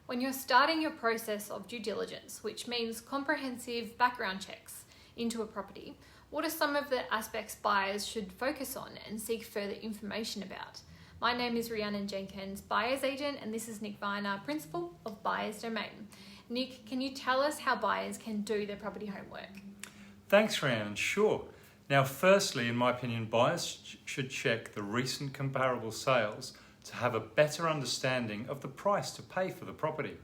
When you're starting your process of due diligence, which means comprehensive background checks into a property, what are some of the aspects buyers should focus on and seek further information about? My name is Rhiannon Jenkins, Buyer's Agent, and this is Nick Viner, Principal of Buyer's Domain. Nick, can you tell us how buyers can do their property homework? Thanks, Rhiannon. Sure. Now, firstly, in my opinion, buyers should check the recent comparable sales to have a better understanding of the price to pay for the property.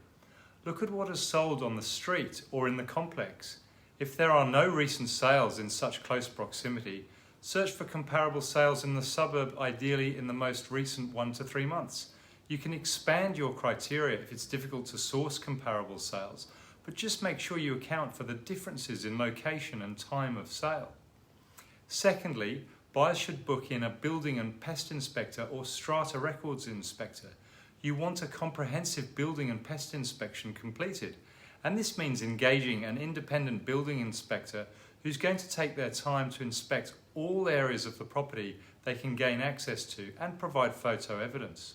Look at what is sold on the street or in the complex. If there are no recent sales in such close proximity, search for comparable sales in the suburb, ideally in the most recent 1 to 3 months. You can expand your criteria if it's difficult to source comparable sales, but just make sure you account for the differences in location and time of sale. Secondly, buyers should book in a building and pest inspector or strata records inspector. You want a comprehensive building and pest inspection completed, and this means engaging an independent building inspector who's going to take their time to inspect all areas of the property they can gain access to and provide photo evidence.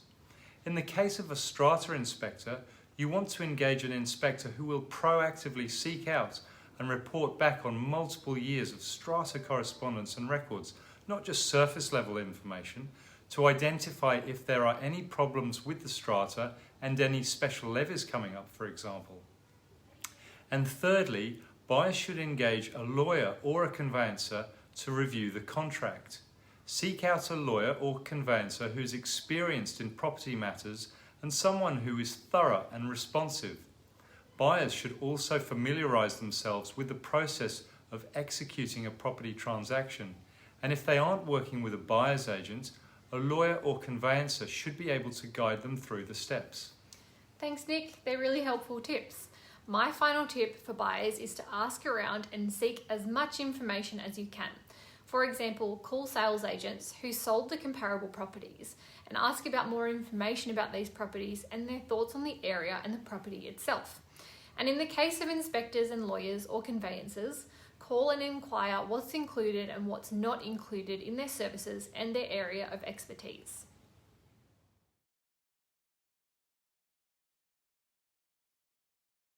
In the case of a strata inspector, you want to engage an inspector who will proactively seek out and report back on multiple years of strata correspondence and records, not just surface level information, to identify if there are any problems with the strata and any special levies coming up, for example. And thirdly, buyers should engage a lawyer or a conveyancer to review the contract. Seek out a lawyer or conveyancer who's experienced in property matters and someone who is thorough and responsive. Buyers should also familiarise themselves with the process of executing a property transaction, and if they aren't working with a buyer's agent, a lawyer or conveyancer should be able to guide them through the steps. Thanks, Nick. They're really helpful tips. My final tip for buyers is to ask around and seek as much information as you can. For example, call sales agents who sold the comparable properties and ask about more information about these properties and their thoughts on the area and the property itself. And in the case of inspectors and lawyers or conveyancers, call and inquire what's included and what's not included in their services and their area of expertise.